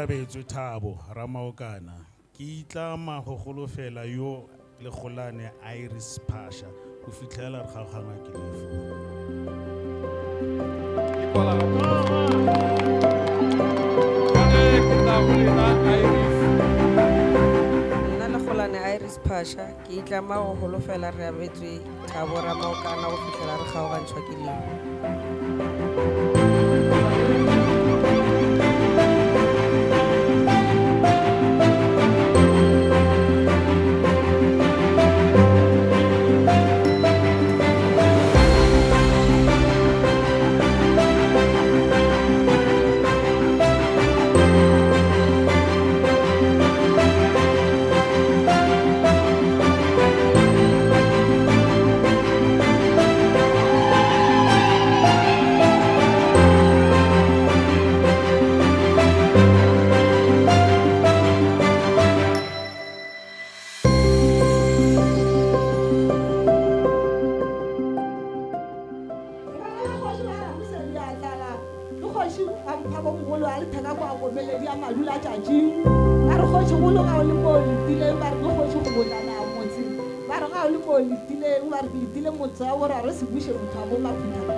abetswe Thabo Ramaokana ke itlama go golofela yo legolane Iris Pasha go fitlhela re kgaogangwa ke lefu. Nna legolane Iris Pasha ke itlama go golofela re abetswe Thabo Ramaokana go fitlhela re kgaogantšhwa ke lefu. Motse wa boraro se buše motho a bo maphutha.